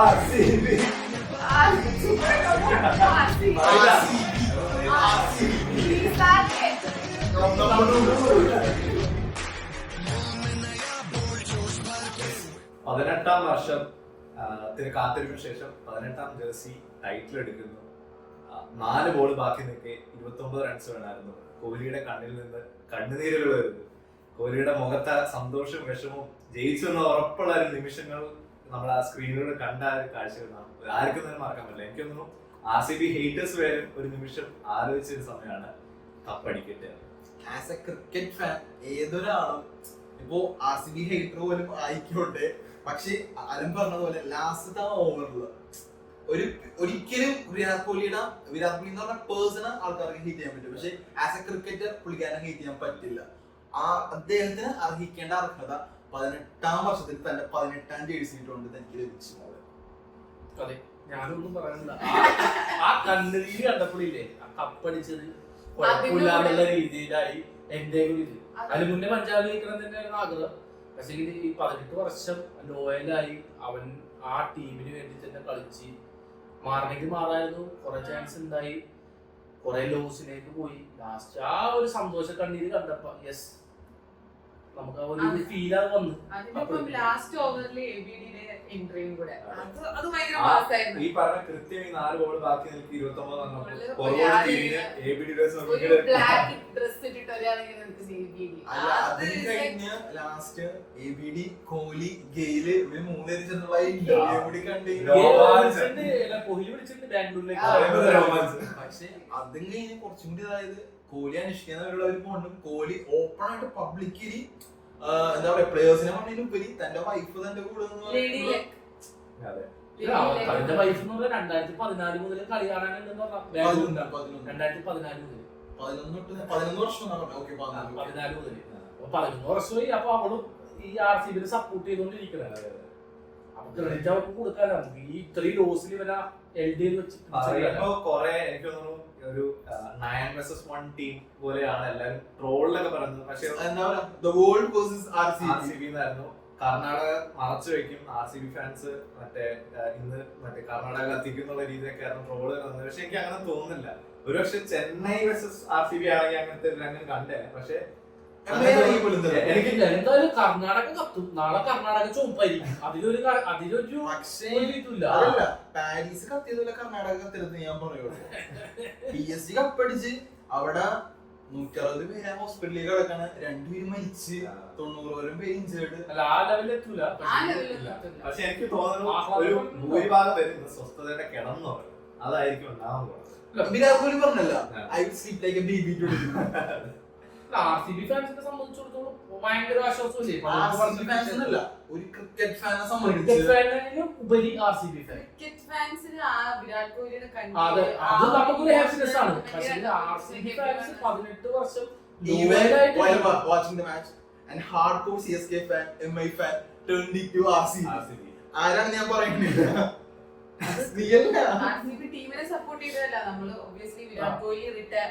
പതിനെട്ടാം വർഷം കാത്തിരിപ്പിന് ശേഷം 18ാം ജേഴ്സി ടൈറ്റിൽ എടുക്കുന്നു. 4 ബോൾ ബാക്കി നിൽക്കെ 29 റൺസ് വേണമായിരുന്നു. കോഹ്ലിയുടെ കണ്ണിൽ നിന്ന് കണ്ണുനീരുകൾ വരുന്നു. കോഹ്ലിയുടെ മുഖത്തെ സന്തോഷവും വിഷമവും ജയിച്ചു എന്ന് ഉറപ്പുള്ള ഒരു നിമിഷങ്ങൾ നമ്മൾ ആ സ്ക്രീനിലൂടെ കണ്ട കാഴ്ചകളാണ്. ആർക്കും തന്നെ മറക്കാൻ പറ്റില്ല. എനിക്കൊന്നും RCB ഹേറ്റേഴ്സ് വരെ ഒരു നിമിഷം ആലോചിച്ചൊരു സമയമാണ് കപ്പടിക്കട്ടെ. ആസ് എ ക്രിക്കറ്റ് ഫാൻ ഏതൊരാളും ഇപ്പോ RCB ഹേറ്റർ പോലും ആയിക്കോട്ടെ, പക്ഷെ അലൻ പറഞ്ഞതുപോലെ ലാസ്റ്റത്തെ ഓവറിൽ ഒരിക്കലും വിരാട് കോഹ്ലി എന്ന് പറഞ്ഞ പേഴ്സണൽ ആൾക്കാർക്ക് ഹീറ്റ് ചെയ്യാൻ പറ്റും, പക്ഷെ ആസ് എ ക്രിക്കറ്റർ പുള്ളിക്കാരനെ ഹീറ്റ് ചെയ്യാൻ പറ്റില്ല. അദ്ദേഹത്തിന് അർഹിക്കേണ്ട അർഹത 18ാം വർഷത്തിൽ തന്റെ 18ാം ജേഴ്സി കൊണ്ട് തനിക്ക് ലഭിച്ചു. അതെ, ഞാനൊന്നും പറയാനില്ല. ആ കണ്ണുനീര് കണ്ടപ്പോഴില്ലേ ആ കപ്പടിച്ചത് കുഴപ്പമില്ലാന്നുള്ള രീതിയിലായി എന്റെ ഒരു ഇത്. അതിന് മുന്നേ പഞ്ചാബ് ജയിക്കണം തന്നെയായിരുന്നു ആഗ്രഹം. പക്ഷേ ഈ 18 വർഷം ലോയലായി അവൻ ആ ടീമിന് വേണ്ടി തന്നെ കളിച്ച് മാറണമെങ്കിൽ മാറായിരുന്നു. കുറെ ചാൻസ് ഉണ്ടായി, കുറെ ലോസിലേക്ക് പോയി. ലാസ്റ്റ് ആ ഒരു സന്തോഷ കണ്ണീര് കണ്ടപ്പോ യെസ് നമുക്ക് ആ ഒരു ഫീൽ വന്നു. ലാസ്റ്റ് ഓവറിൽ എൻട്രിയും കൂടെ അത് ഭയങ്കര ഈ പറഞ്ഞ കൃത്യം 4 ബോൾ ബാക്കി നിൽക്കി 29 ലാസ്റ്റ് ABD കോഹ്ലി ഗെയില് ഇവര് 3 കോഹ്ലി വിളിച്ചിട്ടുണ്ട് ബാംഗ്ലൂരിലേക്ക്. പക്ഷെ അതും കഴിഞ്ഞ് കുറച്ചും കൂടി അതായത് കോഹ്ലി അനുഷ്ഠിക്കുന്നവരുള്ള ഒരു പോണ്ടും കോഹ്ലി ഓപ്പൺ ആയിട്ട് പബ്ലിക്കലി എന്താ പറയാ പ്ലേയേഴ്സിനെ പറഞ്ഞതിലുപരി തന്റെ വൈഫ് തന്റെ കൂടെ കളിന്റെ വൈഫ് എന്ന് പറഞ്ഞാൽ 2014 മുതൽ കളി കാണാനുണ്ടെന്ന് പറഞ്ഞാൽ 2014 മുതൽ 11 വർഷം 14 മുതൽ 11 വർഷമായി. അപ്പൊ അവളും ഈ RCB സപ്പോർട്ട് ചെയ്തോണ്ടിരിക്കുന്നത്. അപ്പൊ ക്രെഡിറ്റ് അവർക്ക് കൊടുക്കാനാണ്. ഈ ഇത്രയും ലോസിൽ ഇവരെ LD വെച്ച് കൊറേ എനിക്ക് തോന്നുന്നു ഒരു 9 vs 1 ടീം പോലെയാണ് എല്ലാരും ട്രോളിലൊക്കെ പറയുന്നത്. പക്ഷെ RCB എന്നായിരുന്നു. കർണാടക മറച്ചു വെക്കും, RCB ഫാൻസ് ഇന്ന് കർണാടക കത്തിക്കും എന്നുള്ള രീതിയിലൊക്കെ ആയിരുന്നു ട്രോള് വന്നത്. പക്ഷെ എനിക്ക് അങ്ങനെ തോന്നുന്നില്ല. ഒരുപക്ഷെ ചെന്നൈ vs RCB ആണെങ്കിൽ അങ്ങനത്തെ രംഗം കണ്ടേ. പക്ഷെ എനിക്ക് എന്തായാലും കർണാടക കത്തും. നാളെ കർണാടക ചുമപ്പായിരിക്കും. അതിലൊരു പാരീസ് കത്തിയതുപോലെ കർണാടക കത്തിരുന്ന് ഞാൻ പറയുള്ളൂ. PSG കപ്പടിച്ച് അവിടെ 160 പേര് ഹോസ്പിറ്റലിൽ കിടക്കാണ്, 2 പേര് മരിച്ച്, 90 പേര് ഇഞ്ചേർഡ്. ആ ലെവലിൽ എത്തൂല. പക്ഷെ എനിക്ക് തോന്നുന്നു ഒരു ഭൂരിഭാഗം വരുന്ന സ്വസ്ഥതയുടെ കിടന്നു അതായിരിക്കും ഉണ്ടാവാൻ പോകുന്നത്. വിരാട് കോഹ്ലി പറഞ്ഞല്ല I will sleep like A baby today. RCB ഫാൻസിനെ സംബന്ധിച്ചിടത്തോളം ഭയങ്കര ആശ്വാസമല്ലേ. ഒരു ക്രിക്കറ്റ് ഫാനെ ഉപരി RCB ഫാൻ ക്രിക്കറ്റ് ഫാൻസിന് ആ വിരാട് കോഹ്ലിയുടെ അത് നമുക്കൊരു ഹാപ്പിനെസ് ആണ്. പക്ഷേ RCB ഫാൻസ് 18 വർഷം watching the match and hardcore CSK fan, MI fan turned into RCB. ആരാണ് ഞാൻ പറയുന്നത്? RCB ടീമിനെ സപ്പോർട്ട് ചെയ്തതല്ല നമ്മള്. ഒബ്വിയസ്ലി വിരാട് കോഹ്ലി റിട്ടയർ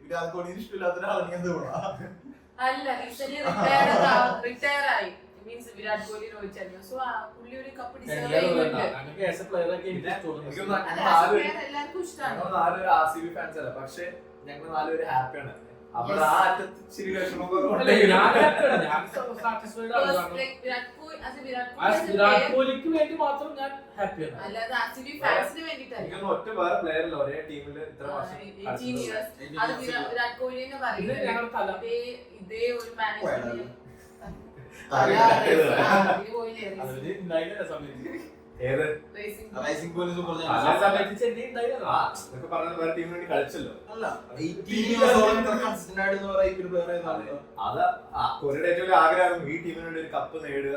വിരാട് കോഹ്ലിന് ഇഷ്ടമില്ലാത്ത ഒരാളാണ് ഞാൻ തോന്നുന്നു. അല്ല, റിട്ടയർ ആയി മീൻസ് വിരാട് കോഹ്ലി രോഹിത് ശർമ്മ. സോ പുള്ളി ഒരു കപ്പ് ഡിസേർവ് ചെയ്യുന്നുണ്ട്. എല്ലാവർക്കും ഇഷ്ടമാണ്. RCB ഫാൻസ് അല്ല, പക്ഷെ ഞങ്ങൾ 4 പേര് ഹാപ്പിയാണ്. അവിടെ ആ അറ്റത്ത് ശരി വിഷമം വിരാട് കോഹ്ലിക്ക് വേണ്ടി മാത്രം ഞാൻ ഹാപ്പിയാണ്. അല്ലാതെ RCB ഫാൻസിന് വേണ്ടിയിട്ടല്ല. ഒറ്റ വേറെ പ്ലെയറില്ല ഒരേ ടീമിൽ ഇത്ര വർഷം. അത് വിരാട് കോഹ്ലിനെ പറയുന്നത് ഇതേ ഒരു മാനേജ്മെന്റ് കളിച്ചല്ലോ. ആഗ്രഹം ഈ ടീമിന് വേണ്ടി ഒരു കപ്പ് നേടുക.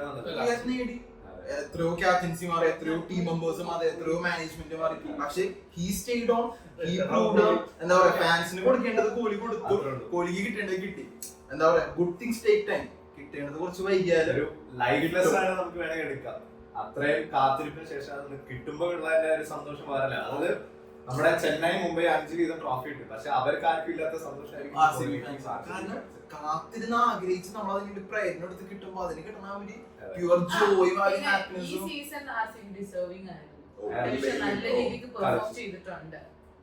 എത്രയോ ക്യാപ്റ്റൻസിമാർ, എത്രയോ ടീം മെമ്പേഴ്സും അത് എത്രയോ മാനേജ്മെന്റ് മാറി. പക്ഷെ he stayed on, he proved. എന്താ പറയാ, ഫാൻസിന് കൊടുക്കേണ്ടത് കോഹ്ലി കൊടുത്തു, കോഹ്ലിക്ക് കിട്ടേണ്ടത് കിട്ടി. എന്താ പറയാ, ഗുഡ് തിങ്സ് ടേക്ക് ടൈം. കിട്ടേണ്ടത് കുറച്ച് വൈകിയാലും ഒരു ലൈഫ്ലെസ് ആണ് നമുക്ക് വേണമെങ്കിൽ എടുക്കാം. അത്രയും കാത്തിരിപ്പിന് ശേഷം അത് കിട്ടുമ്പോ ഉള്ള ഒരു സന്തോഷം വേറല്ല. അത് നമ്മുടെ ചെന്നൈ മുംബൈ 5 വീതം ട്രോഫി ഉണ്ട്. പക്ഷെ അവർക്ക് ആർക്കും ഇല്ലാത്ത സന്തോഷമായിരിക്കും RCB fans. കാരണം കാത്തിരുന്ന് ആഗ്രഹിച്ച് നമ്മൾ അതിന് പ്രയത്നം എടുത്ത് കിട്ടുമ്പോ അതിന് കിട്ടണ ഒരു പ്യുവർ ജോയും ഈ ഹാപ്പിനെസ്സും സീസൺ RCB ഡിസേർവിംഗ് ആയിരുന്നു. ഓ, അത്യാവശ്യം നല്ല രീതിക്ക് പെർഫോം ചെയ്തിട്ടുണ്ട്.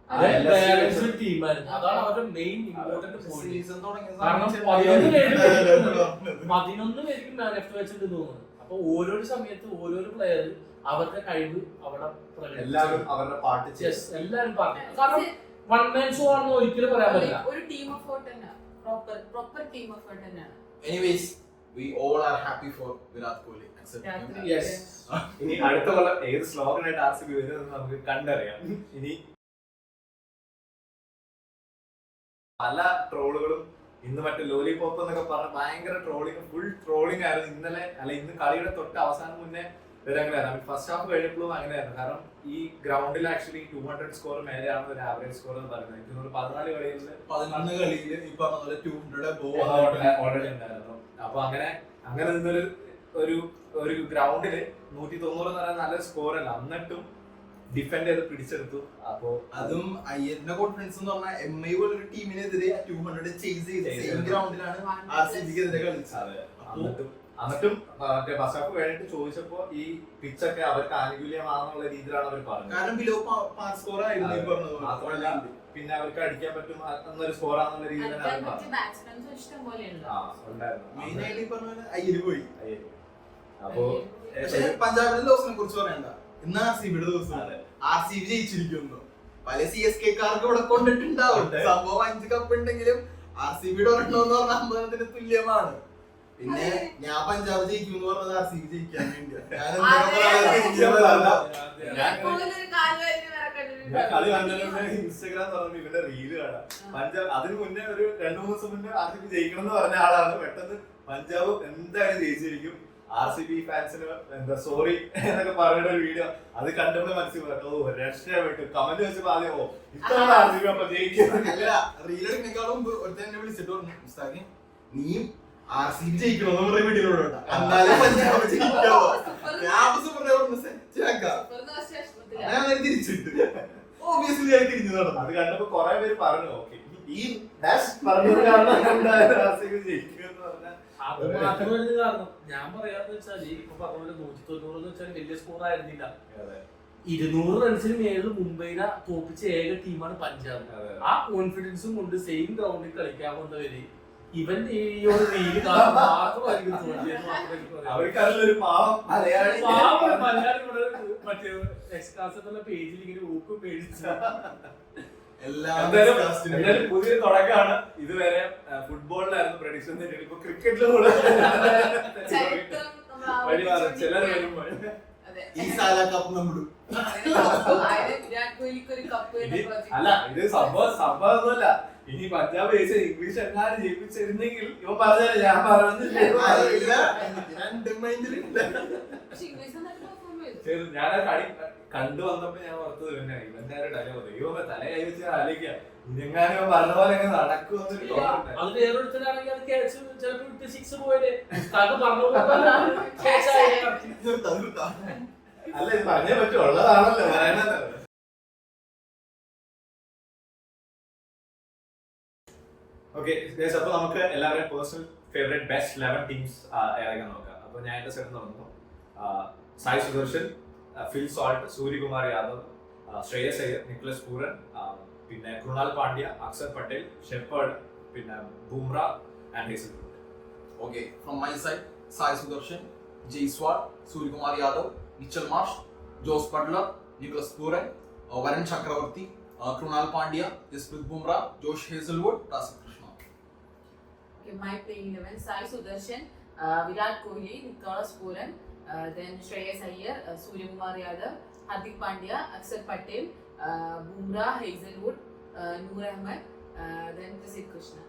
ബാലൻസ്ഡ് ടീമായിരുന്നു. അതാണ് അവരുടെ മെയിൻ ഇമ്പോർട്ടന്റ് പോയിന്റ്. സീസൺ കാരണം തുടങ്ങിയ 11 പേർക്ക് മാൻ ഓഫ് ദി മാച്ച് തോന്നുന്നു. അപ്പൊ ഓരോ സമയത്ത് ഓരോരോ പ്ലെയർ അവരുടെ കഴിവ് അവിടെ എല്ലാവരും അവരുടെ പാട്ട് എല്ലാരും പറഞ്ഞു. കാരണം വൺ മാൻ ഷോ ആണെന്ന് ഒരിക്കലും പറയാൻ പറ്റില്ല. ഒരു ടീം എഫേർട്ട് തന്നെ, പ്രോപ്പർ ടീം എഫേർട്ട് തന്നെയാണ്. Anyways we all are happy for Virat Kohli except him. Yes. ഇനി അടുത്ത കൊല്ലം ഏത് സ്ലോഗനായിട്ട് RCB വരുന്നത് നമുക്ക് കണ്ടറിയാം. ഇനി പല ട്രോളുകളും ഇന്ന് മറ്റേ ലോലിപോപ്പ് എന്നൊക്കെ പറഞ്ഞ ഭയങ്കര ട്രോളിങ്, ഫുൾ ട്രോളിങ് ആയിരുന്നു ഇന്നലെ. അല്ല, ഇന്ന് കളിയുടെ തൊട്ട് അവസാനം മുന്നേ വരെ അങ്ങനെയായിരുന്നു. ഫസ്റ്റ് ഹാഫ് കഴിഞ്ഞപ്പോഴും അങ്ങനെയായിരുന്നു. കാരണം ഈ ഗ്രൗണ്ടിൽ ആക്ച്വലി 200 സ്കോർ മേലെയാണ് ഒരു ആവറേജ് സ്കോർ എന്ന് പറയുന്നത്. എനിക്ക് 14 കളിയിൽ 11 കളിയിൽ ഈ പറഞ്ഞ പോലെ 200 ഓൾറെഡി ഉണ്ടായിരുന്നു. അപ്പൊ അങ്ങനെ നിന്നൊരു ഒരു ഗ്രൗണ്ടില് 190 എന്ന് പറയുന്നത് നല്ല സ്കോർ അല്ല, എന്നിട്ടും ഡിഫെൻഡ് ചെയ്ത് പിടിച്ചെടുത്തു. അപ്പോ അതും അയ്യറിന്റെ കോൺഫിഡൻസ് എന്ന് പറഞ്ഞാൽ MI പോലൊരു ടീമിനെതിരെ 200 ചേസ് ചെയ്ത് സെയിം ഗ്രൗണ്ടിലാണ് RCBക്കെതിരെ കളിച്ചത്. എന്നിട്ടും മറ്റേ ഫസ്റ്റ് ഹാഫ് കഴിഞ്ഞിട്ട് ചോദിച്ചപ്പോ ഈ പിച്ചൊക്കെ അവർക്ക് ആനുകൂല്യമാണെന്നുള്ള രീതിയിലാണ് അവർ പറഞ്ഞത്. കാരണം ബിലോ പാർ സ്കോർ ആയിരുന്നു ഈ പറഞ്ഞത്. മാത്രമല്ല പിന്നെ അവർക്ക് അടിക്കാൻ പറ്റും എന്നൊരു സ്കോർ ആണെന്നുള്ള രീതിയിലാണ് അവർ പറഞ്ഞത്. മെയിൻ ആയിട്ട് ഈ പറഞ്ഞ പോലെ അയ്യര് പോയി. അപ്പോ പക്ഷെ പഞ്ചാബിന്റെ ലോസിനെ കുറിച്ച് പറയണ്ട, ഇന്ന് RCBയുടെ ദിവസം. RCB ജയിച്ചിരിക്കുന്നു. പല CSKക്കാർക്ക് ഇവിടെ കൊണ്ടിട്ടുണ്ടാവും. സംഭവം 5 കപ്പ് ഉണ്ടെങ്കിലും RCBയുടെ ഒരെണ്ണം എന്ന് പറഞ്ഞ 50 തുല്യമാണ്. പിന്നെ ഞാൻ പഞ്ചാബ് ജയിക്കും എന്ന് പറഞ്ഞത് RCB ജയിക്കാൻ വേണ്ടിയാണ്. ഞാൻ കളി കണ്ടതിന്റെ ഇൻസ്റ്റാഗ്രാം തുറന്നു ഇവന്റെ റീല് കാണാം. പഞ്ചാബ് അതിന് മുന്നേ ഒരു 2-3 ദിവസം മുന്നേ RCB ജയിക്കണം എന്ന് പറഞ്ഞ ആളാണ്. പെട്ടെന്ന് പഞ്ചാബ് എന്തായാലും ജയിച്ചിരിക്കും, RCB ഫാൻസിന് എന്താ സോറി എന്നൊക്കെ പറയുന്ന ഒരു വീഡിയോ അത് കണ്ടപ്പോൾ മനസ്സിലാക്കും. ഓ രക്ഷപ്പെട്ടു. കമന്റ് വെച്ചപ്പോ ആദ്യം ഓ ഇത്തവണ RCB അപ്പൊ ജയിക്കും. റീലെടുക്കുന്നേക്കാളും ഒരുത്തന്നെ വിളിച്ചിട്ട് പറഞ്ഞു, മുസ്താഖ് നീയും RCB ജയിക്കണമെന്ന് പറഞ്ഞ വീഡിയോട് എന്നാലേ പഞ്ചാബ് ജയിക്കാവോ. ഞാൻ തിരിച്ചിട്ട് ഓബിയസ്ലി ഞാൻ തിരിഞ്ഞു നടന്നു. അത് കണ്ടപ്പോ കുറെ പേര് പറഞ്ഞു ഓക്കെ ഈ ഡാഷ് പറഞ്ഞത് കാരണം എന്തായാലും RCB ജയിക്കും എന്ന് പറഞ്ഞാൽ അത് മാത്രമല്ല കാരണം ഞാൻ പറയാന്ന് വെച്ചാല് ഇപ്പൊ പറഞ്ഞ പോലെ 190 എന്ന് വെച്ചാൽ വലിയ സ്കോർ ആയിരുന്നില്ല. 200 റൺസിന് മേളിൽ മുംബൈനെ തോപ്പിച്ച ഏക ടീമാണ് പഞ്ചാബ്. ആ കോൺഫിഡൻസും കൊണ്ട് സെയിം ഗ്രൗണ്ടിൽ കളിക്കാൻ വന്നവര് ഇവൻ ഈ ഒരു റീല് മാത്രമായിരിക്കും തോന്നിയത്. അവർക്ക് അതിലൊരു പാവം മലയാളി മറ്റേ എക്സ്ട്രാസ് എന്നുള്ള പേജിൽ ഇങ്ങനെ ഊക്കും പേടിച്ച എന്തായാലും പുതിയ തുടക്കമാണ്. ഇതുവരെ ഫുട്ബോളിലായിരുന്നു പ്രഡിക്ഷൻ, ഇപ്പൊ ക്രിക്കറ്റിലും കൂടെ ചിലർ വരുമ്പോൾ ഈ സാല കപ്പ് നമ്മളും അല്ല ഇത് സംഭവമൊന്നുമല്ല. ഇനി പഞ്ചാബ് ജയിച്ച ഇംഗ്ലീഷ് എങ്ങാനും ജയിപ്പിച്ചിരുന്നെങ്കിൽ ഇവ പറഞ്ഞാലും ഞാൻ പറഞ്ഞില്ല. ഞാൻ കളി കണ്ടു വന്നപ്പോ ഞാൻ ഓർത്തത് പിന്നെ ഇവന്റെ ഡയലോഗ് ദൈവമേ തല കൈ വെച്ച് ആലോചിക്കുക ഇതെങ്ങാനും പറഞ്ഞ പോലെ നടക്കുമെന്നൊരു തോന്നുന്നുണ്ട്. അത് വേറൊരുത്തരാണെങ്കിൽ അത് ക്യാച്ച് ചിലപ്പോൾ വിട്ട് 6 പോയത് അല്ല ഇത് പറഞ്ഞേ പറ്റും, ഉള്ളതാണല്ലോ പറയണത്. ഓക്കെ അപ്പൊ നമുക്ക് എല്ലാവരുടെയും പേഴ്സണൽ ഫേവറേറ്റ് ബെസ്റ്റ് 11 ടീംസ് ഇറങ്ങാൻ നോക്കാം. അപ്പൊ ഞാൻ എന്റെ സെറ്റ് തുടങ്ങുന്നു. Sai Sudharsan, Phil Salt, Suryakumar Yadav, Shreyas Iyer, Nicholas Pooran, പിന്നെ കൃണാൽ പാണ്ഡ്യ, അക്ഷർ പട്ടേൽ, ഷെപ്പേർഡ്, പിന്നെ Bumrah and Hazlewood. Okay, from my side, Sai Sudarshan, Jaiswal, Suryakumar Yadav, Mitchell Marsh, Josh Butler, Nicholas Puran, Varun Chakravarti, Krunal Pandya, Jasprit Bumrah, Josh Hazelwood, Rasid Krishna. Okay, my playing 11: Sai Sudarshan, Virat Kohli, Nicholas Puran, then Shreyas Iyer, Suryakumar Yadav, Hardik Pandya, Akshar Patel, Bumrah, Hazelwood, Noor Ahmed, then Rasid Krishna.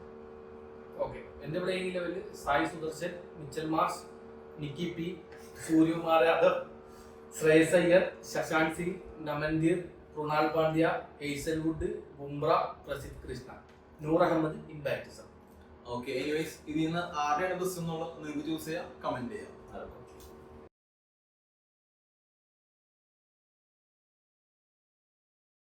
Okay, എന്റെ playing ലെവലിൽ Sai Sudharsan, Mitchell Marsh, നിക്കി പി, Suryakumar Yadav, Shreyas Iyer, Shashank Singh, Naman Dhir, Krunal Pandya, Hazlewood, Bumrah, Prasidh Krishna, Noor Ahmad in ബാറ്റിസം. Okay, anyways ഇതിൽ നിന്ന് ആരുടെയാണ് bus എന്നുള്ളത് നിങ്ങൾക്ക് choose ചെയ്യാം, കമന്റ് ചെയ്യാം.